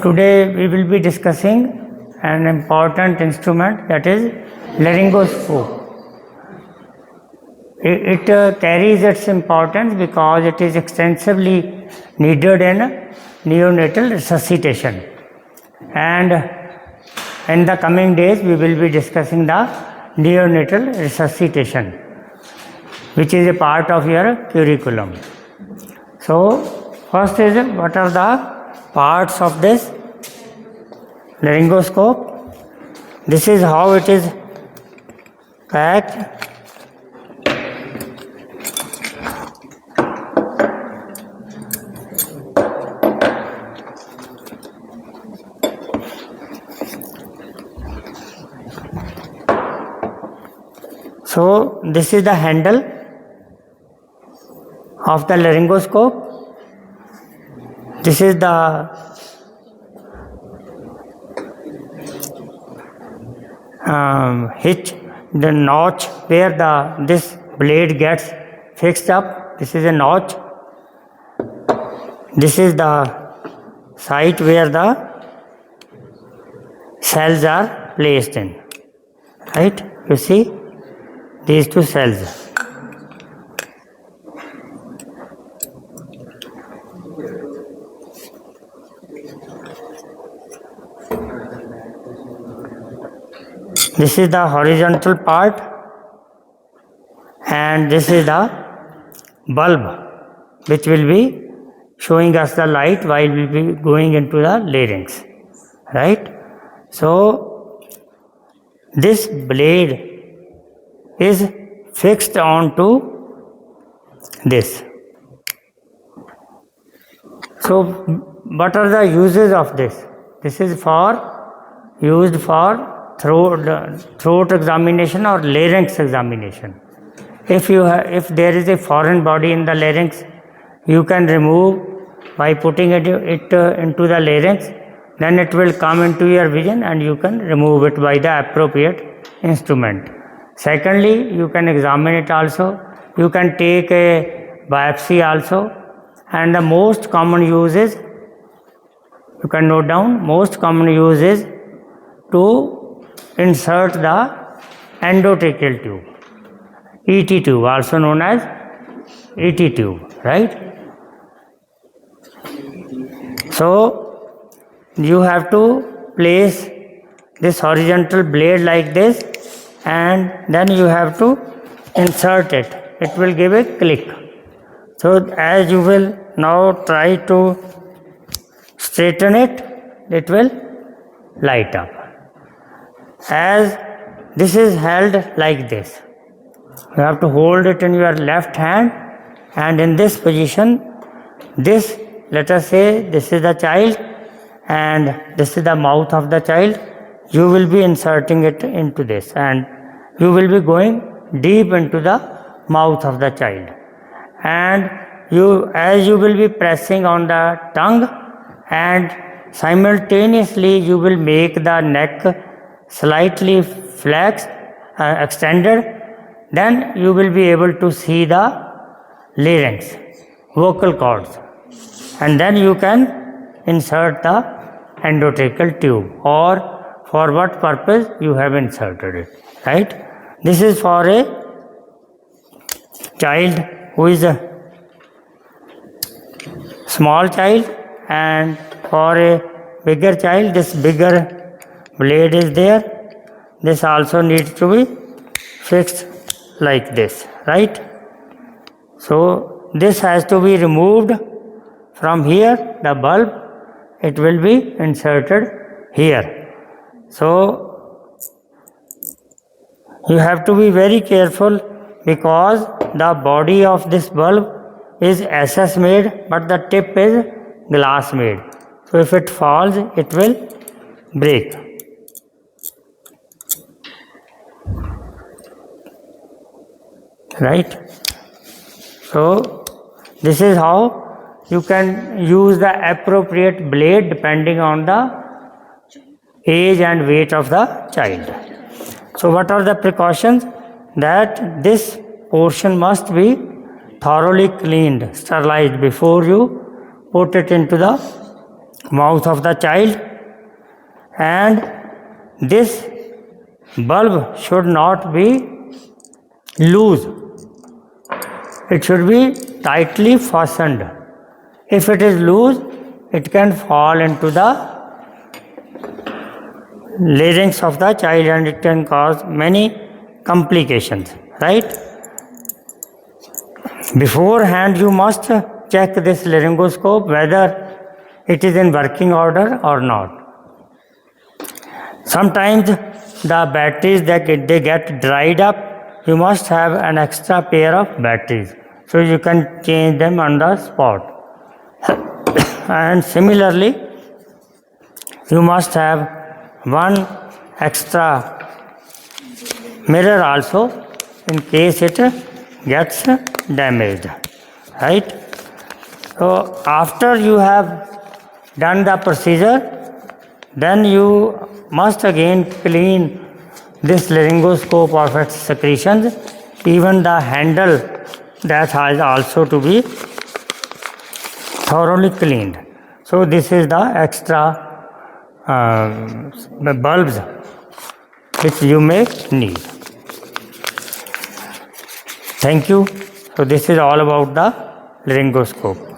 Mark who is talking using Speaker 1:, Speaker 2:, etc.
Speaker 1: Today we will be discussing an important instrument, that is laryngoscope. It carries its importance because it is extensively needed in neonatal resuscitation, and in the coming days we will be discussing the neonatal resuscitation, which is a part of your curriculum. So first is, what are the parts of this laryngoscope? This is how it is packed. So this is the handle of the laryngoscope. This is the hitch, the notch where this blade gets fixed up. This is a notch. This is the site where the cells are placed in. Right? You see these two cells. This is the horizontal part, and this is the bulb which will be showing us the light while we will be going into the larynx. Right? So this blade is fixed onto this. So what are the uses of this? This is used for throat examination or larynx examination. If there is a foreign body in the larynx, you can remove by putting it into the larynx. Then it will come into your vision and you can remove it by the appropriate instrument. Secondly, you can examine it also. You can take a biopsy also. And the most common use is, you can note down, most common use is to insert the endotracheal tube, ET tube, also known as ET tube, right? So you have to place this horizontal blade like this, and then you have to insert it. It will give a click. So as you will now try to straighten it, it will light up. As this is held like this, you have to hold it in your left hand, and in this position, this, let us say this is the child and this is the mouth of the child, you will be inserting it into this, and you will be going deep into the mouth of the child, and as you will be pressing on the tongue, and simultaneously you will make the neck slightly flexed, extended, then you will be able to see the larynx, vocal cords, and then you can insert the endotracheal tube, or for what purpose you have inserted it. Right? This is for a child who is a small child, and for a bigger child, this bigger blade is there. This also needs to be fixed like this, right? So this has to be removed from here, the bulb, it will be inserted here. So you have to be very careful, because the body of this bulb is SS made, but the tip is glass made. So if it falls, it will break. Right? So this is how you can use the appropriate blade depending on the age and weight of the child. So what are the precautions? That this portion must be thoroughly cleaned, sterilized before you put it into the mouth of the child, and this bulb should not be loose. It should be tightly fastened. If it is loose, it can fall into the larynx of the child and it can cause many complications, right? Beforehand, you must check this laryngoscope whether it is in working order or not. Sometimes the batteries that they get dried up, you must have an extra pair of batteries, so you can change them on the spot. And similarly, you must have one extra mirror also in case it gets damaged, right? So after you have done the procedure, then you must again clean this laryngoscope of its secretions. Even the handle, that has also to be thoroughly cleaned. So this is the extra bulbs which you may need. Thank you. So this is all about the laryngoscope.